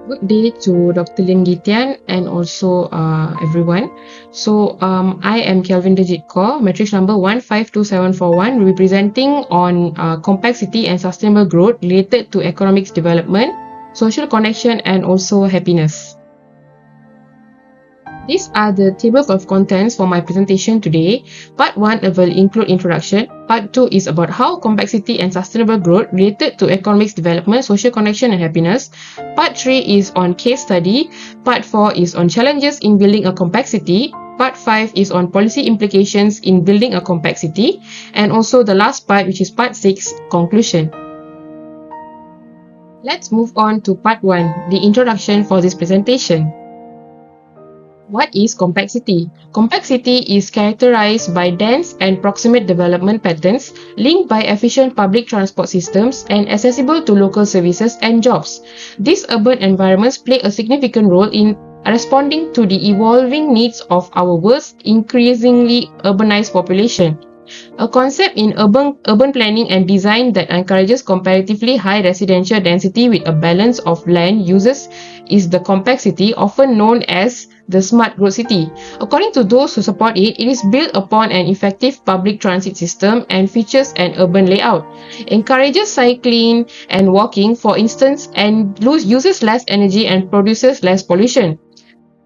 Good day to Dr. Lin Gitian and also everyone. I am Kelvinderjit Kaur, matrix number 152741, representing on complexity and sustainable growth related to economics development, social connection, and also happiness. These are the tables of contents for my presentation today. Part 1 will include introduction. Part 2 is about how complexity and sustainable growth related to economics development, social connection and happiness. Part 3 is on case study. Part 4 is on challenges in building a complexity. Part 5 is on policy implications in building a complexity. And also the last part, which is part 6, conclusion. Let's move on to part 1, the introduction for this presentation. What is complexity? Complexity is characterized by dense and proximate development patterns linked by efficient public transport systems and accessible to local services and jobs. These urban environments play a significant role in responding to the evolving needs of our world's increasingly urbanized population. A concept in urban planning and design that encourages comparatively high residential density with a balance of land uses is the complexity, often known as the smart growth city. According to those who support it, it is built upon an effective public transit system and features an urban layout, encourages cycling and walking, for instance, and uses less energy and produces less pollution.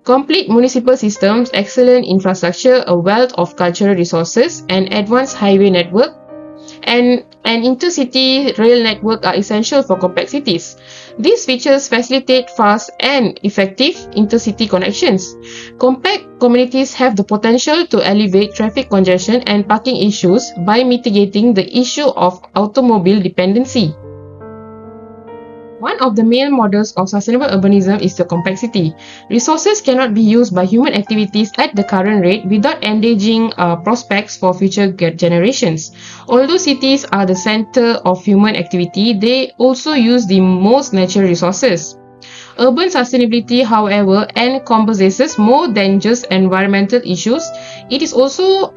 Complete municipal systems, excellent infrastructure, a wealth of cultural resources, an advanced highway network, and an intercity rail network are essential for complexities. These features facilitate fast and effective intercity connections. Compact communities have the potential to alleviate traffic congestion and parking issues by mitigating the issue of automobile dependency. One of the main models of sustainable urbanism is the complexity. Resources cannot be used by human activities at the current rate without endangering prospects for future generations. Although cities are the center of human activity, they also use the most natural resources. Urban sustainability, however, encompasses more than just environmental issues. It is also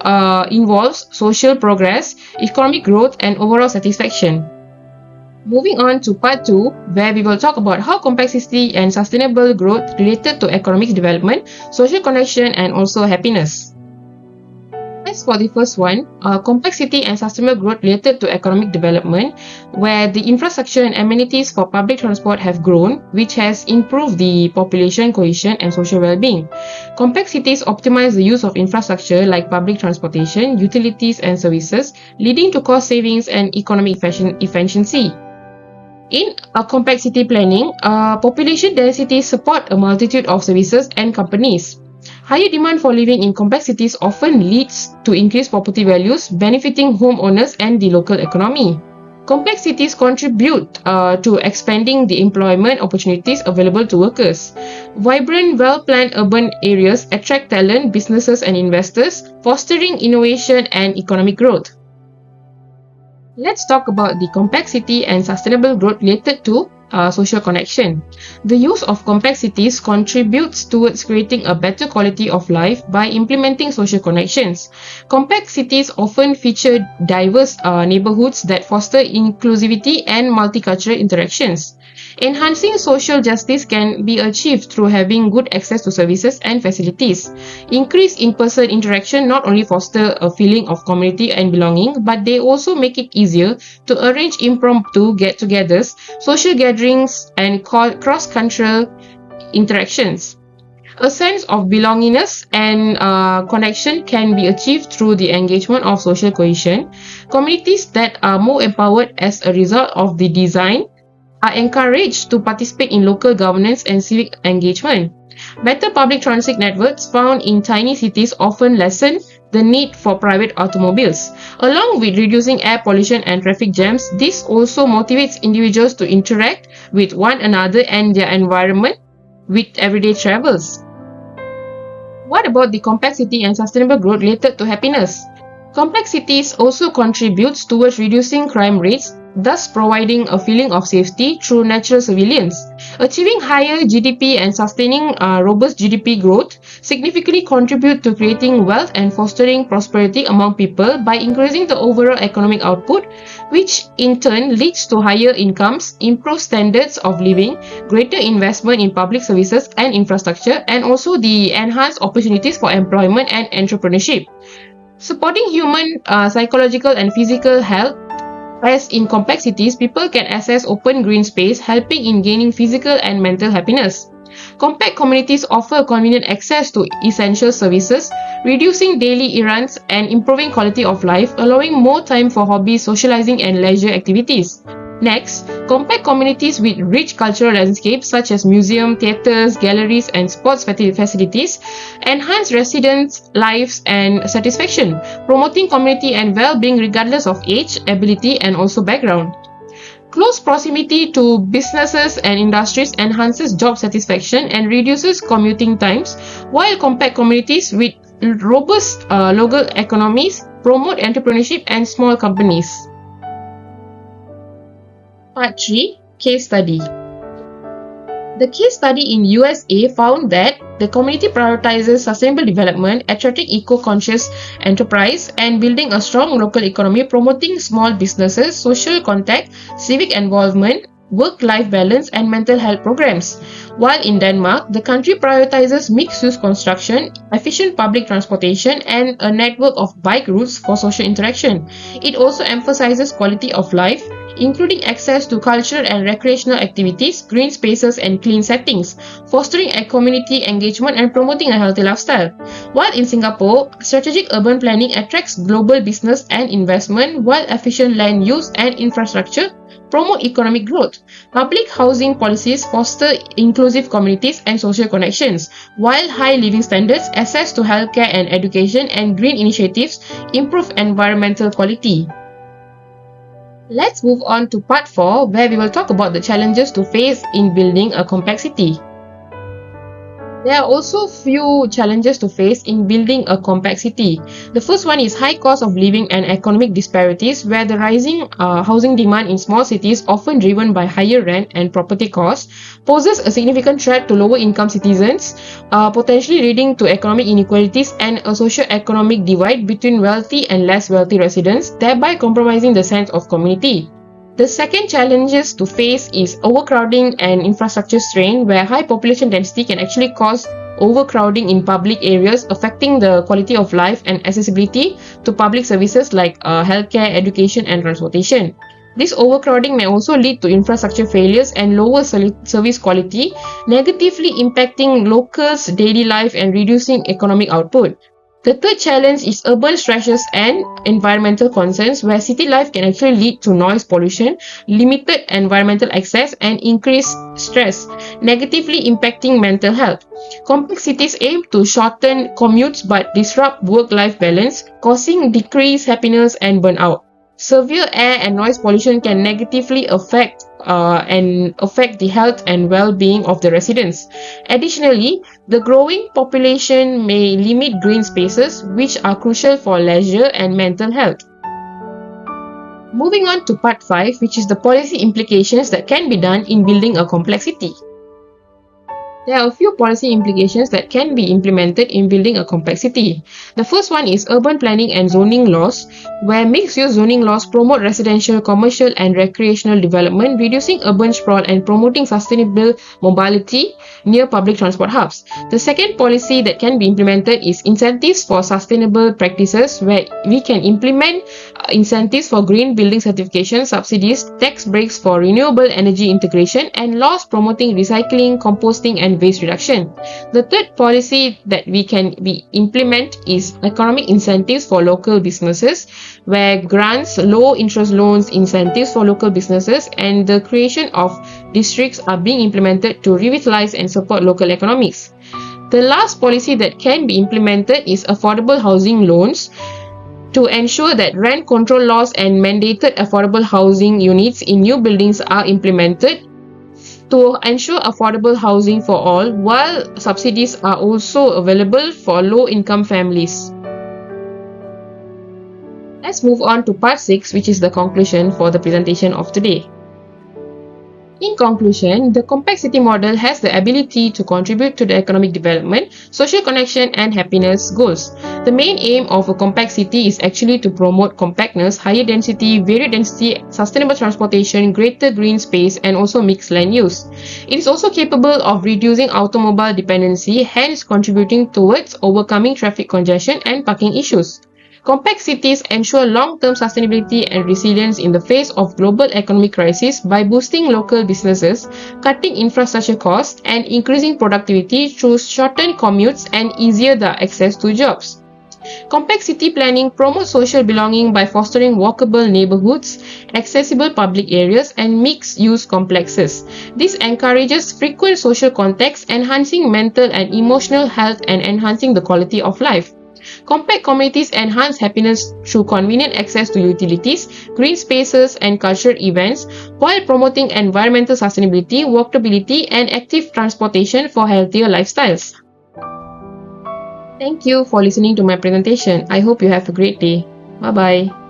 involves social progress, economic growth, and overall satisfaction. Moving on to part 2, where we will talk about how complexity and sustainable growth related to economic development, social connection, and also happiness. As for the first one, complexity and sustainable growth related to economic development, where the infrastructure and amenities for public transport have grown, which has improved the population cohesion and social well-being. Complexities optimize the use of infrastructure like public transportation, utilities, and services, leading to cost savings and economic efficiency. In complexity planning, population density support a multitude of services and companies. Higher demand for living in complexities often leads to increased property values, benefiting homeowners and the local economy. Complexities contribute to expanding the employment opportunities available to workers. Vibrant, well-planned urban areas attract talent, businesses, and investors, fostering innovation and economic growth. Let's talk about the complexity and sustainable growth related to social connection. The use of complexities contributes towards creating a better quality of life by implementing social connections. Complexities often feature diverse neighborhoods that foster inclusivity and multicultural interactions. Enhancing social justice can be achieved through having good access to services and facilities. Increased in-person interaction not only foster a feeling of community and belonging, but they also make it easier to arrange impromptu get-togethers, social gatherings, and cross-cultural interactions. A sense of belongingness and connection can be achieved through the engagement of social cohesion. Communities that are more empowered as a result of the design are encouraged to participate in local governance and civic engagement. Better public transit networks found in tiny cities often lessen the need for private automobiles. Along with reducing air pollution and traffic jams, this also motivates individuals to interact with one another and their environment with everyday travels. What about the complexity and sustainable growth related to happiness? Complexities also contributes towards reducing crime rates thus providing a feeling of safety through natural surveillance. Achieving higher GDP and sustaining robust GDP growth significantly contribute to creating wealth and fostering prosperity among people by increasing the overall economic output, which in turn leads to higher incomes, improved standards of living, greater investment in public services and infrastructure, and also the enhanced opportunities for employment and entrepreneurship. Supporting human psychological and physical health. As in compact cities, people can access open green space, helping in gaining physical and mental happiness. Compact communities offer convenient access to essential services, reducing daily errands and improving quality of life, allowing more time for hobbies, socializing, and leisure activities. Next, compact communities with rich cultural landscapes such as museums, theatres, galleries, and sports facilities enhance residents' lives and satisfaction, promoting community and well-being regardless of age, ability, and also background. Close proximity to businesses and industries enhances job satisfaction and reduces commuting times, while compact communities with robust local economies promote entrepreneurship and small companies. Part 3. Case Study. The case study in USA found that the community prioritizes sustainable development, attracting eco-conscious enterprise, and building a strong local economy, promoting small businesses, social contact, civic involvement, work-life balance, and mental health programs. While in Denmark, the country prioritizes mixed-use construction, efficient public transportation, and a network of bike routes for social interaction. It also emphasizes quality of life, including access to cultural and recreational activities, green spaces, and clean settings, fostering a community engagement and promoting a healthy lifestyle. While in Singapore, strategic urban planning attracts global business and investment, while efficient land use and infrastructure promote economic growth. Public housing policies foster inclusive communities and social connections, while high living standards, access to healthcare and education, and green initiatives improve environmental quality. Let's move on to part 4, where we will talk about the challenges to face in building a compact city. There are also few challenges to face in building a compact city. The first one is high cost of living and economic disparities, where the rising housing demand in small cities, often driven by higher rent and property costs, poses a significant threat to lower income citizens, potentially leading to economic inequalities and a socio-economic divide between wealthy and less wealthy residents, thereby compromising the sense of community. The second challenges to face is overcrowding and infrastructure strain, where high population density can actually cause overcrowding in public areas, affecting the quality of life and accessibility to public services like healthcare, education, and transportation. This overcrowding may also lead to infrastructure failures and lower service quality, negatively impacting locals' daily life and reducing economic output. The third challenge is urban stresses and environmental concerns, where city life can actually lead to noise pollution, limited environmental access, and increased stress, negatively impacting mental health. Compact cities aim to shorten commutes but disrupt work-life balance, causing decreased happiness and burnout. Severe air and noise pollution can negatively affect the health and well-being of the residents. Additionally, the growing population may limit green spaces, which are crucial for leisure and mental health. Moving on to part 5, which is the policy implications that can be done in building a complex city. There are a few policy implications that can be implemented in building a compact city. The first one is urban planning and zoning laws, where mixed-use zoning laws promote residential, commercial, and recreational development, reducing urban sprawl and promoting sustainable mobility near public transport hubs. The second policy that can be implemented is incentives for sustainable practices, where we can implement incentives for green building certification, subsidies, tax breaks for renewable energy integration, and laws promoting recycling, composting, and waste reduction. The third policy that we implement is economic incentives for local businesses, where grants, low interest loans, incentives for local businesses, and the creation of districts are being implemented to revitalize and support local economics. The last policy that can be implemented is affordable housing loans, to ensure that rent control laws and mandated affordable housing units in new buildings are implemented to ensure affordable housing for all, while subsidies are also available for low-income families. Let's let's move on to part 6, which is the conclusion for the presentation of today. In conclusion, the compact city model has the ability to contribute to the economic development, social connection, and happiness goals. The main aim of a compact city is actually to promote compactness, higher density, varied density, sustainable transportation, greater green space, and also mixed land use. It is also capable of reducing automobile dependency, hence contributing towards overcoming traffic congestion and parking issues. Compact cities ensure long-term sustainability and resilience in the face of global economic crisis by boosting local businesses, cutting infrastructure costs, and increasing productivity through shortened commutes and easier access to jobs. Compact city planning promotes social belonging by fostering walkable neighborhoods, accessible public areas, and mixed-use complexes. This encourages frequent social contacts, enhancing mental and emotional health and enhancing the quality of life. Compact communities enhance happiness through convenient access to utilities, green spaces, and cultural events, while promoting environmental sustainability, walkability, and active transportation for healthier lifestyles. Thank you for listening to my presentation. I hope you have a great day. Bye-bye.